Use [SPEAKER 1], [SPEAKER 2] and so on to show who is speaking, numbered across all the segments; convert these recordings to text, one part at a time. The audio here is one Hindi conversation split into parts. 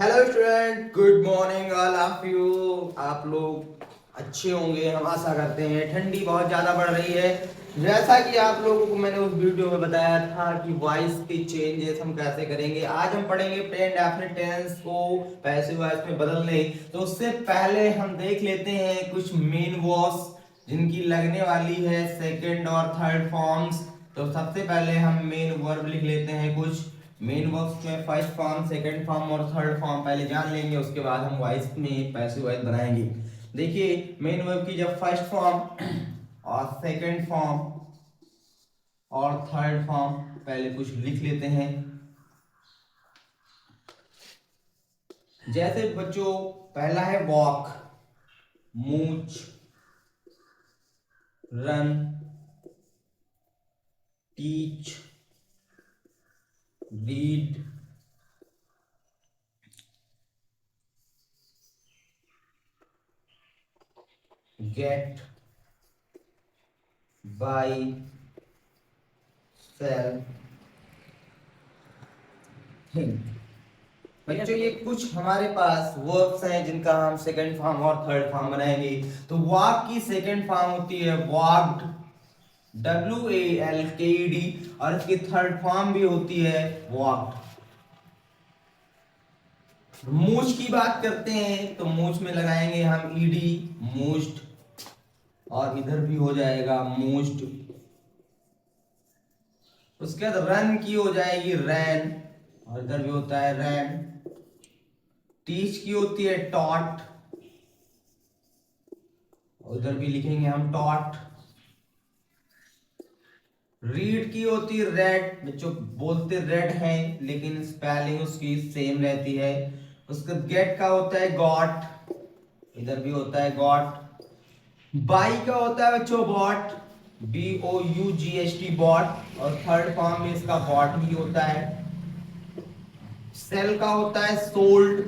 [SPEAKER 1] Hello student, good morning all of you. आप लोग अच्छे होंगे, हम आशा करते हैं। ठंडी बहुत ज़्यादा बढ़ रही है। जैसा कि आप लोगों को मैंने उस वीडियो में बताया था कि वॉइस के चेंजेस हम कैसे करेंगे। आज हम पढ़ेंगे प्रेजेंट डेफिनिट टेंस को पैसिव वॉइस में बदलने। तो उससे पहले हम देख लेते हैं कुछ मेन वर्ब्स जिनकी लगने वाली है सेकंड और थर्ड फॉर्म्स। तो सबसे पहले हम मेन वर्ब लिख लेते हैं। कुछ मेन वर्ब्स में फर्स्ट फॉर्म, सेकंड फॉर्म और थर्ड फॉर्म पहले जान लेंगे, उसके बाद हम वॉइस में पैसिव वॉइस बनाएंगे। देखिए, मेन वर्ब की जब फर्स्ट फॉर्म और सेकंड फॉर्म और थर्ड फॉर्म पहले कुछ लिख लेते हैं। जैसे बच्चों, पहला है walk, much, run, teach, read, get, buy, sell, think. बच्चों, ये कुछ हमारे पास वर्ब्स हैं जिनका हम सेकंड फॉर्म और थर्ड फॉर्म बनाएंगे। तो वॉक की सेकंड फॉर्म होती है वॉक्ड, WALKED, और इसकी थर्ड फॉर्म भी होती है वॉक्ड। मूछ की बात करते हैं तो मूछ में लगाएंगे हम ईडी, मूच्ड, और इधर भी हो जाएगा मूच्ड। उसके बाद रन की हो जाएगी रैन, और इधर भी होता है रैन। टीच की होती है टॉट, उधर भी लिखेंगे हम टॉट। रीड की होती है रेड, बच्चों बोलते रेड हैं लेकिन स्पेलिंग उसकी सेम रहती है। उसका गेट का होता है गॉट, इधर भी होता है गॉट। बाई का होता है बच्चों बॉट, BOUGHT बॉट, और थर्ड फॉर्म में इसका बॉट ही होता है। सेल का होता है सोल्ड,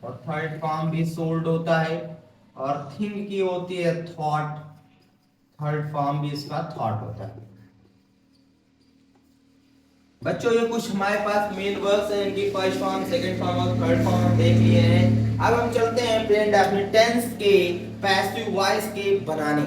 [SPEAKER 1] और थर्ड फॉर्म भी सोल्ड होता है। और थिंक की होती है थॉट, थर्ड फॉर्म भी इसका थॉट होता है। बच्चों, ये कुछ हमारे पास मेन वर्ब्स हैं, इनकी फर्स्ट फॉर्म, सेकंड फॉर्म और थर्ड फॉर्म हम देख लिए हैं। अब हम चलते हैं प्रेजेंट डेफिनिट टेंस के पैसिव वॉइस के बनाने।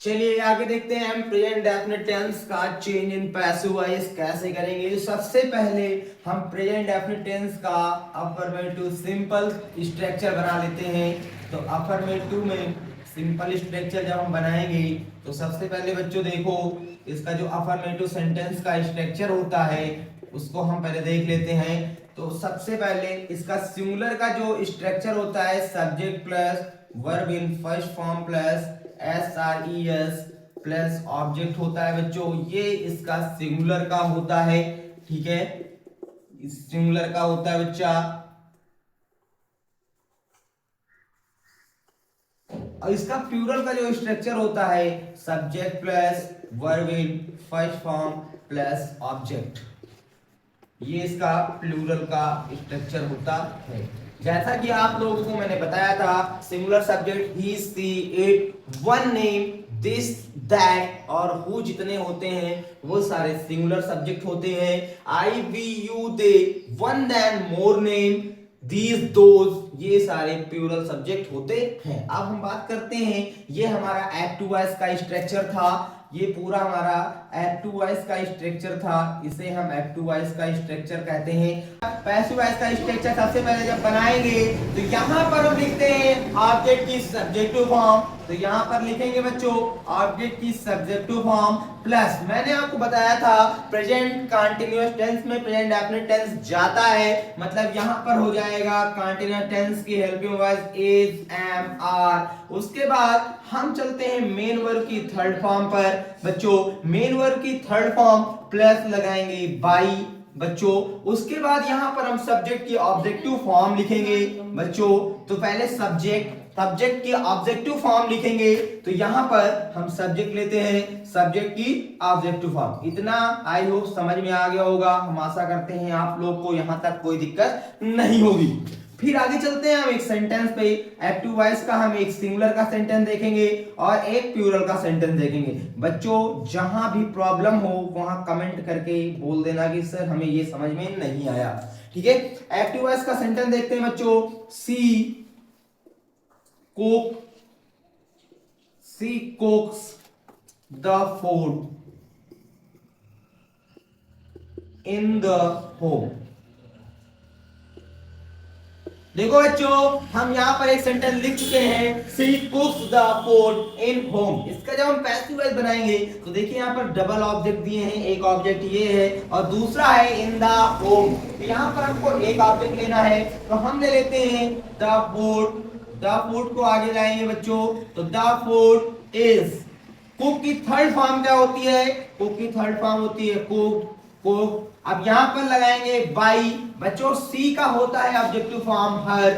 [SPEAKER 1] चलिए आगे देखते हैं हम प्रेजेंट डेफिनिट टेंस का चेंज इन पैसिव वॉइस कैसे करेंगे। सबसे पहले हम प्रेजेंट डेफिनिट टेंस का अफर्मेटिव सिंपल स्ट्रक्चर बना लेते हैं। तो अफर्मेटिव में सिंपल स्ट्रक्चर जब हम बनाएंगे तो सबसे पहले बच्चों देखो, इसका जो अफर्मेटिव सेंटेंस का स्ट्रक्चर होता है उसको हम पहले देख लेते हैं। तो सबसे पहले इसका सिंगुलर का जो स्ट्रक्चर होता है subject plus verb in first form plus SRES plus object होता है बच्चों। ये इसका सिंगुलर का होता है, ठीक है, सिंगुलर का होता है बच्चा। और इसका प्लूरल का जो स्ट्रक्चर होता है subject plus verb in first form plus object. ये इसका प्लूरल का स्ट्रक्चर होता है। जैसा कि आप लोगों को मैंने बताया था, singular subject he, she, it, one name, this, that और हु जितने होते हैं वो सारे सिंगुलर सब्जेक्ट होते हैं। I, we, you, they, one, then, more name, these, those, ये सारे प्लूरल सब्जेक्ट होते हैं। अब हम बात करते हैं, ये हमारा एक्टिव वॉइस का स्ट्रक्चर था। ये पूरा हमारा एक्टिव वॉइस का स्ट्रक्चर था, इसे हम एक्टिव वॉइस का स्ट्रक्चर कहते हैं। पैसिव वॉइस का स्ट्रक्चर सबसे पहले जब बनाएंगे तो यहाँ पर हम लिखते हैं ऑब्जेक्ट की सब्जेक्टिव फॉर्म। तो यहाँ पर लिखेंगे बच्चों ऑब्जेक्ट की सब्जेक्टिव फॉर्म प्लस, मैंने आपको बताया था प्रेजेंट कंटीन्यूअस टेंस में प्रेजेंट डेफिनिट टेंस जाता है, मतलब यहाँ पर हो जाएगा कंटीन्यूअस टेंस की helping voice is, am, are. उसके बाद हम चलते हैं मेन वर्ब की थर्ड फॉर्म पर। बच्चों, मेन वर्ब की थर्ड फॉर्म प्लस लगाएंगे बाई बच्चों। उसके बाद यहां पर हम सब्जेक्ट की ऑब्जेक्टिव फॉर्म लिखेंगे बच्चों। तो पहले सब्जेक्ट की ऑब्जेक्टिव फॉर्म लिखेंगे, तो यहां पर हम सब्जेक्ट लेते हैं, सब्जेक्ट की ऑब्जेक्टिव फॉर्म। इतना आई होप समझ में आ गया होगा। हम आशा करते हैं आप लोग को यहां तक कोई दिक्कत नहीं होगी। फिर आगे चलते हैं हम एक सेंटेंस पे। एक्टिव वॉइस का हम एक सिंगुलर का सेंटेंस देखेंगे और एक प्लूरल का सेंटेंस देखेंगे। बच्चों, जहां भी प्रॉब्लम हो वहां कमेंट करके बोल देना कि सर हमें ये समझ में नहीं आया, ठीक है। एक्टिव वॉइस का सेंटेंस देखते हैं बच्चों। She cooks the food in the home. देखो बच्चों, हम यहां पर एक सेंटेंस लिख चुके हैं, she cooks the food in home. इसका जब हम पैसिव वॉइस बनाएंगे तो देखिए यहां पर डबल ऑब्जेक्ट दिए हैं, एक ऑब्जेक्ट ये है और दूसरा है इन द होम। तो यहां पर हमको एक ऑब्जेक्ट लेना है, तो हम ले लेते हैं द फूड। द फूड को आगे लाएंगे बच्चों, तो द फूड इज। कुक की थर्ड फॉर्म क्या होती है? कुक की थर्ड फॉर्म होती है कुक, कुक। अब यहां पर लगाएंगे बाई। बच्चों सी का होता है objective form her,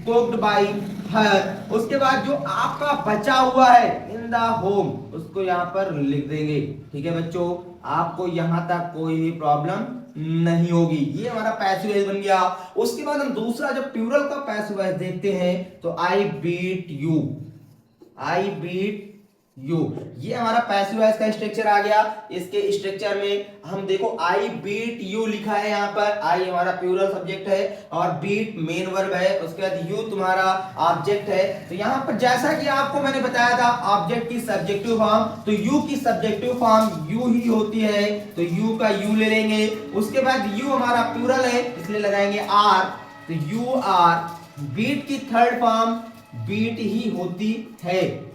[SPEAKER 1] cooked by her. उसके बाद जो आपका बचा हुआ है इन द होम, उसको यहां पर लिख देंगे। ठीक है बच्चों, आपको यहां तक कोई भी प्रॉब्लम नहीं होगी। ये हमारा पैसिव वॉइस बन गया। उसके बाद हम दूसरा जब प्लूरल का पैसिव वॉइस देखते हैं तो I beat you, I beat you. ये हमारा पैसिव वॉइस का स्ट्रक्चर आ गया। इसके स्ट्रक्चर में हम देखो आई बीट यू लिखा है यहाँ पर। आई हमारा प्लूरल सब्जेक्ट है और बीट मेन वर्ब है, उसके बाद यू तुम्हारा ऑब्जेक्ट है। तो यहाँ पर जैसा कि आपको मैंने बताया था ऑब्जेक्ट की सब्जेक्टिव फॉर्म, तो यू की सब्जेक्टिव फॉर्म यू ही होती है, तो यू का यू ले लेंगे। उसके बाद यू हमारा प्लूरल है इसलिए लगाएंगे आर, तो यू आर। बीट की थर्ड फॉर्म बीट ही होती है,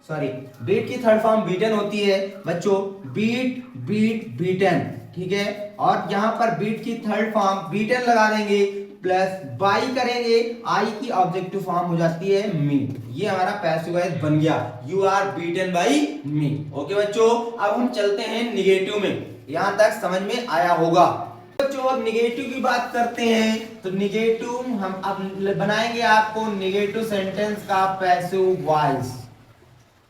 [SPEAKER 1] सॉरी बीट की थर्ड फॉर्म बीटन होती है बच्चों। बीट बीट बीटन, ठीक है। और यहां पर बीट की थर्ड फॉर्म बीटन लगा देंगे, प्लस बाई करेंगे, आई की ऑब्जेक्टिव फॉर्म हो जाती है मी। ये हमारा पैसिव वॉइस बन गया, you are beaten by me. Okay बच्चों, अब हम चलते हैं निगेटिव में। यहां तक समझ में आया होगा बच्चों। अब निगेटिव की बात करते हैं, तो निगेटिव हम अब बनाएंगे आपको निगेटिव सेंटेंस का passive voice.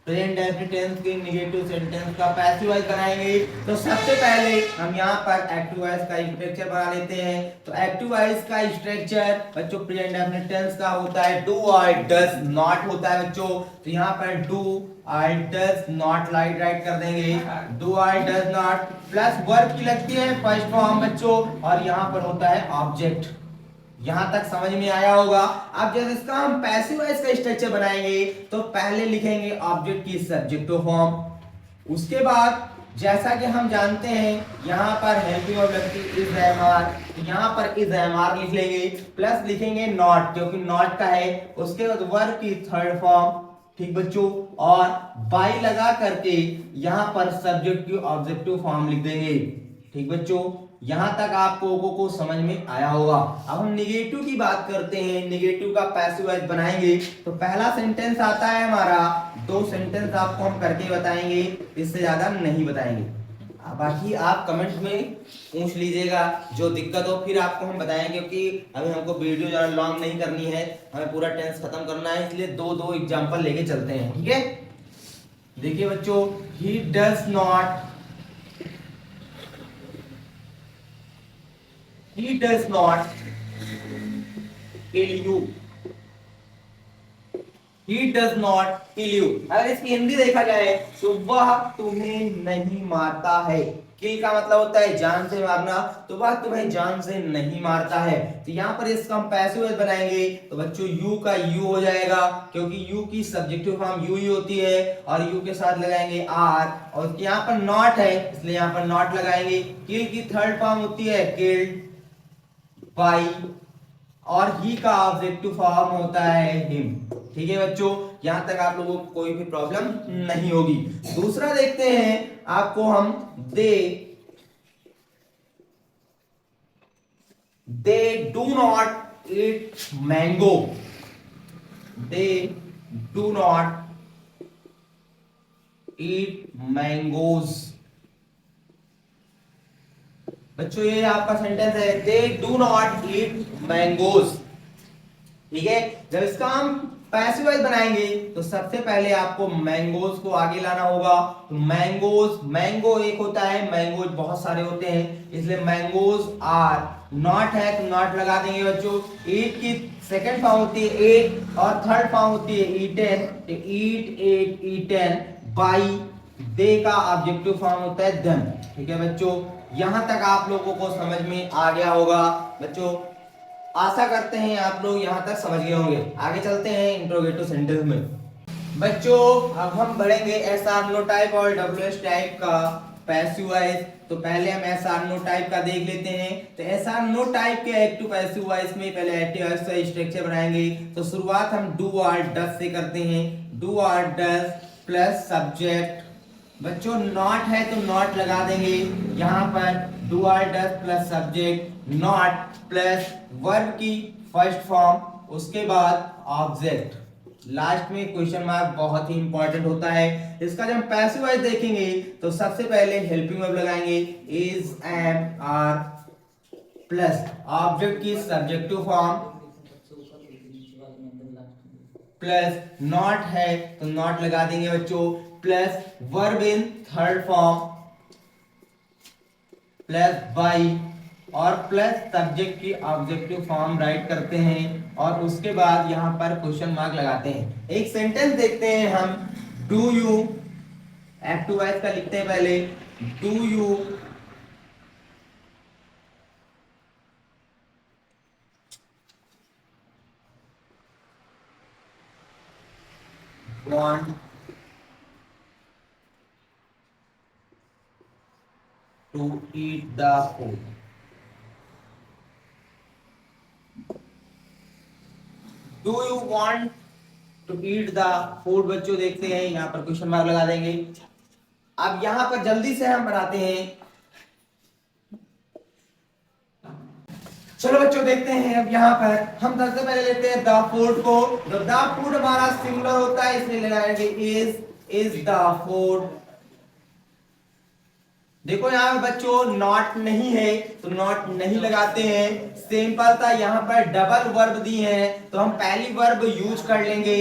[SPEAKER 1] Present definite tense के निगेटिव सेंटेंस का पैसिव वॉइस बनाएंगे। तो सबसे पहले हम यहाँ पर एक्टिव वॉइस का स्ट्रक्चर बना लेते हैं। तो एक्टिव वॉइस का स्ट्रक्चर बच्चों प्रेजेंट डेफिनिट टेंस का होता है डू और डज नॉट होता है बच्चों। तो यहाँ पर डू और डज नॉट राइट कर देंगे, डू और डज नॉट, प्लस वर्ब की लगती है फर्स्ट फॉर्म बच्चों, और यहाँ पर होता है ऑब्जेक्ट। यहां तक समझ में आया होगा। अब जब इसका हम पैसिव वॉइस का स्ट्रक्चर बनाएंगे तो पहले लिखेंगे ऑब्जेक्ट की सब्जेक्टिव फॉर्म। उसके बाद जैसा कि हम जानते हैं यहां पर हेल्पिंग वर्ब लगती है इज एमआर, तो यहां पर इज एमआर लिख लेंगे, प्लस लिखेंगे नॉट क्योंकि नॉट का है। उसके बाद वर्ब की थर्ड फॉर्म, ठीक बच्चों, और बाई लगा करके यहां पर सब्जेक्ट की ऑब्जेक्टिव फॉर्म लिख देंगे। ठीक बच्चों, यहां तक आपको को समझ में आया होगा। अब हम निगेटिव की बात करते हैं, निगेटिव का पैसिव वॉइस बनाएंगे। तो पहला सेंटेंस आता है हमारा, दो सेंटेंस आपको हम करके बताएंगे, इससे ज्यादा नहीं बताएंगे। बाकी आप कमेंट्स में पूछ लीजिएगा, जो दिक्कत हो फिर आपको हम बताएंगे, क्योंकि अभी हमको वीडियो ज्यादा लॉन्ग नहीं करनी है, हमें पूरा टेंस खत्म करना है, इसलिए दो एग्जाम्पल लेके चलते हैं। ठीक है, देखिए बच्चों, he does not, he does not kill you, he does not kill you। अगर इसकी हिंदी देखा जाए तो वह तुम्हें नहीं मारता है। किल का मतलब होता है जान से मारना, तो वह तुम्हें जान से नहीं मारता है। तो यहाँ पर इसका हम पैसिव वॉइस बनाएंगे, तो बच्चों यू का यू हो जाएगा क्योंकि यू की सब्जेक्टिव फॉर्म यू ही होती है, और यू के साथ लगाएंगे आर, और यहाँ पर नॉट है इसलिए यहाँ पर नॉट लगाएंगे। किल की थर्ड फॉर्म होती है किल्ड बाई, और ही का ऑब्जेक्टिव फॉर्म होता है हिम। ठीक है बच्चों, यहां तक आप लोगों को कोई भी प्रॉब्लम नहीं होगी। दूसरा देखते हैं आपको हम, they do not eat mango, they do not eat mangoes. बच्चों ये आपका सेंटेंस है, they do not eat mangoes. ठीक है, जब इसका हम पैसिव वॉइस बनाएंगे तो सबसे पहले आपको मैंगोज को आगे लाना होगा। तो मैंगोज, मैंगो एक होता है, मैंगोज बहुत सारे होते हैं, इसलिए मैंगोज आर। नॉट है तो नॉट लगा देंगे बच्चों। ईट की सेकंड फॉर्म होती है एट, और थर्ड फॉर्म होती है ईटेन, तो ईट एट ईटेन बाई। दे का ऑब्जेक्टिव फॉर्म होता है देम। ठीक है बच्चों, यहां तक आप लोगों को समझ में आ गया होगा बच्चों। आशा करते हैं आप लोग यहां तक समझ गए होंगे। आगे चलते हैं इंट्रोगेटिव सेंटेंस में। बच्चों अब हम बढ़ेंगे एस आर नो टाइप और डब्ल्यू एस टाइप का पैसिव वॉइस। तो पहले हम एस आर नो टाइप का देख लेते हैं। तो एस आर नो टाइप के एक्टिव पैसिव वॉइस में पहले एक्टिव वॉइस का स्ट्रक्चर बनाएंगे। तो शुरुआत हम डू आर डस से करते हैं। Do or does plus subject. बच्चों नॉट है तो नॉट लगा देंगे यहां पर। Do or does plus subject not plus verb की फर्स्ट फॉर्म, उसके बाद ऑब्जेक्ट, लास्ट में क्वेश्चन मार्क बहुत ही इंपॉर्टेंट होता है। इसका जब हम पैसिव वॉइस देखेंगे तो सबसे पहले हेल्पिंग वर्ब लगाएंगे is, am, are plus object की सब्जेक्टिव फॉर्म प्लस नॉट है तो नॉट लगा देंगे बच्चों, plus verb in third form plus by और प्लस सब्जेक्ट की ऑब्जेक्टिव फॉर्म राइट करते हैं और उसके बाद यहां पर क्वेश्चन मार्क लगाते हैं। एक सेंटेंस देखते हैं हम। डू यू एक्टिव वॉइस का लिखते हैं पहले। Do you want to eat the food? Do you want to eat the food? बच्चों देखते हैं यहाँ पर क्वेश्चन मार्क लगा देंगे। अब यहाँ पर जल्दी से हम बनाते हैं। चलो बच्चों देखते हैं। अब यहाँ पर हम सबसे पहले लेते हैं द फूड को। द फूड हमारा सिंगुलर होता है इसलिए लगाएंगे इज द फूड। देखो यहाँ पर बच्चों नॉट नहीं है तो नॉट नहीं लगाते हैं। सिंपल था, यहाँ पर डबल वर्ब दी है तो हम पहली वर्ब यूज कर लेंगे।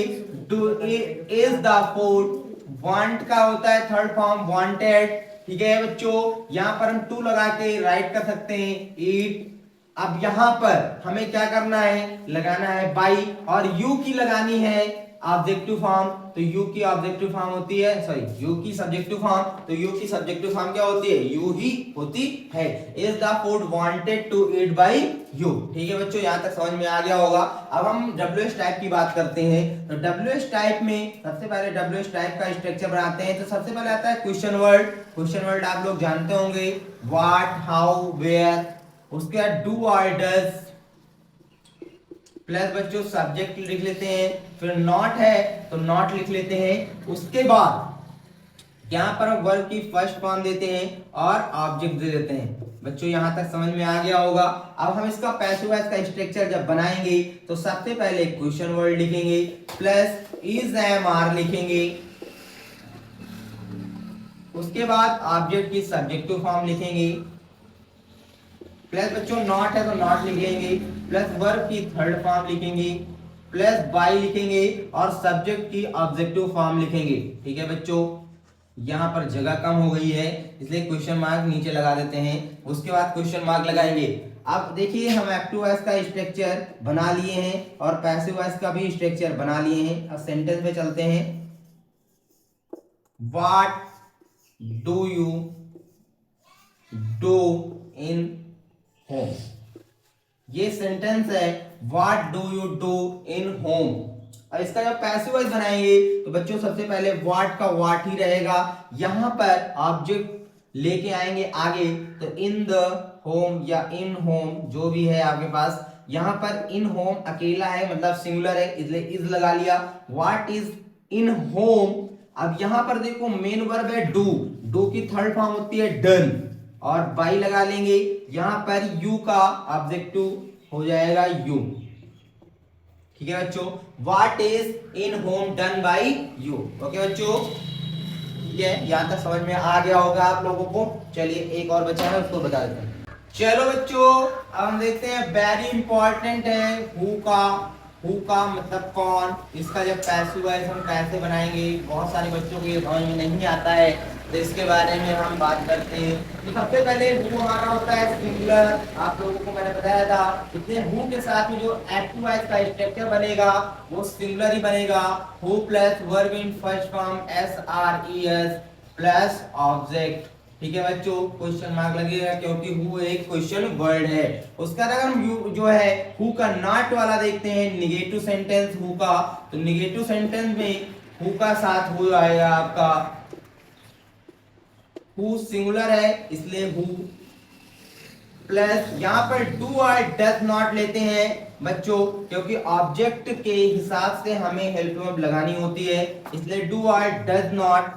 [SPEAKER 1] Do is the food. Want का होता है थर्ड फॉर्म वांटेड। ठीक है बच्चों, यहाँ पर हम टू लगा के राइट कर सकते हैं ईट। अब यहां पर हमें क्या करना है, लगाना है बाई और यू की लगानी है ऑब्जेक्टिव फॉर्म। तो यू की ऑब्जेक्टिव फॉर्म होती है, सॉरी यू की सब्जेक्टिव फॉर्म। तो यू की सब्जेक्टिव फॉर्म क्या होती है, यू ही होती है। Is the food wanted to eat by you. ठीक है बच्चों, यहां तक समझ में आ गया होगा। अब हम डब्ल्यूएच टाइप की बात करते हैं। तो डब्ल्यूएच टाइप में सबसे पहले डब्ल्यूएच टाइप का स्ट्रक्चर बनाते हैं। तो सबसे पहले आता है क्वेश्चन वर्ड। क्वेश्चन वर्ड आप लोग जानते होंगे, व्हाट, हाउ, वेयर। उसके बाद डू और डज प्लस बच्चों सब्जेक्ट लिख लेते हैं। फिर नॉट है तो नॉट लिख लेते हैं। उसके बाद यहां पर हम वर्ब की फर्स्ट फॉर्म देते हैं और ऑब्जेक्ट दे देते हैं। बच्चों यहां तक समझ में आ गया होगा। अब हम इसका पैसिव वॉइस का स्ट्रक्चर जब बनाएंगे तो सबसे पहले क्वेश्चन वर्ड लिखेंगे प्लस इज, एम, आर लिखेंगे। उसके बाद ऑब्जेक्ट की सब्जेक्टिव फॉर्म लिखेंगे प्लस बच्चों नॉट है तो नॉट लिख लेंगे, प्लस वर्ब की थर्ड फॉर्म लिखेंगे, प्लस बाय लिखेंगे और सब्जेक्ट की ऑब्जेक्टिव फॉर्म लिखेंगे। ठीक है बच्चों, यहां पर जगह कम हो गई है इसलिए क्वेश्चन मार्क नीचे लगा देते हैं। उसके बाद क्वेश्चन मार्क लगाएंगे। अब देखिए हम एक्टिव वॉइस का स्ट्रक्चर बना लिए हैं और पैसिव वॉइस का भी स्ट्रक्चर बना लिए हैं। अब सेंटेंस में चलते हैं। What do you do in home. ये सेंटेंस है, what do you do in home. और इसका जब पैसिव वॉइस बनाएंगे तो बच्चों सबसे पहले व्हाट का व्हाट ही रहेगा। यहां पर ऑब्जेक्ट लेके आएंगे आगे तो इन द होम या इन होम जो भी है आपके पास। यहां पर इन होम अकेला है मतलब सिंगुलर है इसलिए इज लगा लिया। What is in home. अब यहां पर देखो मेन वर्ब है डू, डू की थर्ड फॉर्म होती है डन और बाई लगा लेंगे। यहां पर यू का ऑब्जेक्टिव हो जाएगा यू। ठीक है बच्चों, what is in home done by you. Okay बच्चों, ठीक है, यहां तक समझ में आ गया होगा आप लोगों को। चलिए एक और बचा है उसको बता देते हैं। चलो बच्चों अब हम देखते हैं, वेरी इंपॉर्टेंट है हु का। हु का मतलब कौन। इसका जब पैसिव वॉइस हम कैसे बनाएंगे, बहुत सारे बच्चों को ये समझ में नहीं आता है तो इसके बारे में हम बात करते हैं। तो सबसे पहले हु हमारा होता है सिंगुलर, आप लोगों को मैंने बताया था। इसलिए हु के साथ में जो एक्टिव वॉइस का स्ट्रक्चर बनेगा वो सिंगुलर ही बनेगा। Who plus verb in first form S R E S plus object. ठीक है बच्चों, क्वेश्चन मार्क लगेगा क्योंकि हु एक क्वेश्चन वर्ड है। उसका अगर हम जो है हु का नॉट वाला देखते हैं, निगेटिव सेंटेंस हु का, तो निगेटिव सेंटेंस में हु का साथ हो आएगा आपका, हु सिंगुलर है इसलिए हु, प्लस यहाँ पर डू और डज नॉट लेते हैं बच्चों, क्योंकि ऑब्जेक्ट के हिसाब से हमें हेल्प वर्ब लगानी होती है, इसलिए डू और does not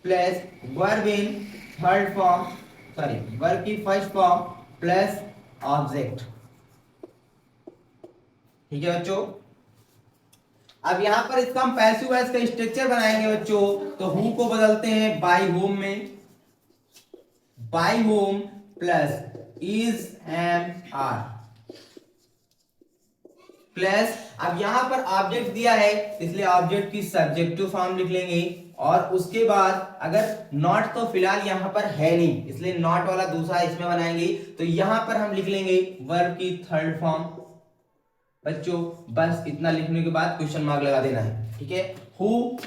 [SPEAKER 1] plus verb in third form, sorry verb की फर्स्ट फॉर्म प्लस ऑब्जेक्ट। ठीक है बच्चों, अब यहां पर इसका हम पैसिव वॉइस का स्ट्रक्चर बनाएंगे बच्चों, तो हु को बदलते हैं बाय होम में, by whom plus is am are plus, अब यहां पर ऑब्जेक्ट दिया है इसलिए ऑब्जेक्ट की सब्जेक्टिव फॉर्म लिख लेंगे, और उसके बाद अगर नॉट तो फिलहाल यहां पर है नहीं इसलिए नॉट वाला दूसरा इसमें बनाएंगे, तो यहां पर हम लिख लेंगे वर्ब की थर्ड फॉर्म। बच्चों बस इतना लिखने के बाद क्वेश्चन मार्क लगा देना है, ठीक है। हु,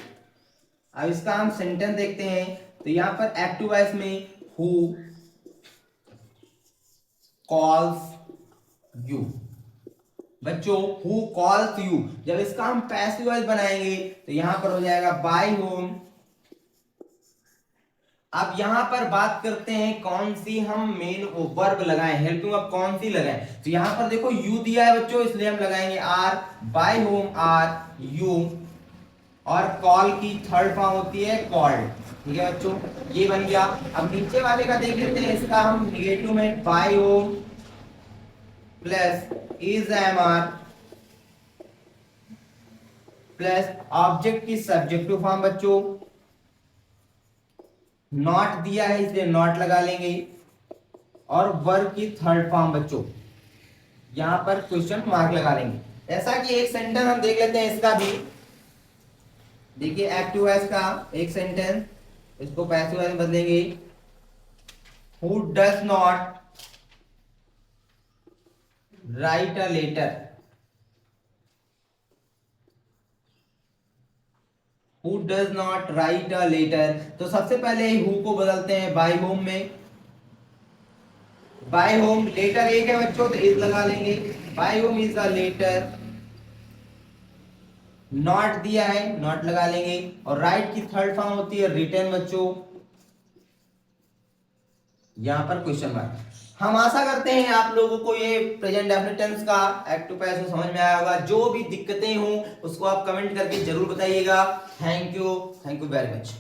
[SPEAKER 1] अब इसका हम सेंटेंस देखते हैं, तो यहां पर एक्टिव वॉइस में हु कॉल्स यू, बच्चों हु कॉल्स यू, जब इसका हम पैसिव वॉइस बनाएंगे तो यहां पर हो जाएगा बाय होम। अब यहां पर बात करते हैं कौन सी हम मेन वर्ब लगाएं, हेल्पिंग वर्ब कौन सी लगाएं, तो यहां पर देखो यू दिया है बच्चों इसलिए हम लगाएंगे are, by whom are you, और कॉल की थर्ड फॉर्म होती है कॉल्ड। ठीक है बच्चों, ये बन गया। अब नीचे वाले का देख लेते हैं, इसका हम निगेटिव में by whom plus is am are plus object की सब्जेक्टिव फॉर्म, बच्चों नॉट दिया है इसलिए नॉट लगा लेंगे, और वर्ब की थर्ड फॉर्म बच्चों यहां पर क्वेश्चन मार्क लगा लेंगे। ऐसा कि एक सेंटेंस हम देख लेते हैं इसका भी, देखिए एक्टिव वॉइस का एक सेंटेंस, इसको पैसिव वॉइस में बदलेंगे, who does not write a letter, who does not write a letter, तो सबसे पहले हु को बदलते हैं बाय होम में, बाय होम लेटर एक है बच्चों तो इज लगा लेंगे, by whom is a letter, not दिया है नॉट लगा लेंगे, और राइट की थर्ड फॉर्म होती है रिटन बच्चों, यहां पर क्वेश्चन मार्क। हम आशा करते हैं आप लोगों को ये प्रेजेंट डेफिनिट टेंस का एक्टिव पैसिव समझ में आया होगा। जो भी दिक्कतें हों उसको आप कमेंट करके जरूर बताइएगा। Thank you very much.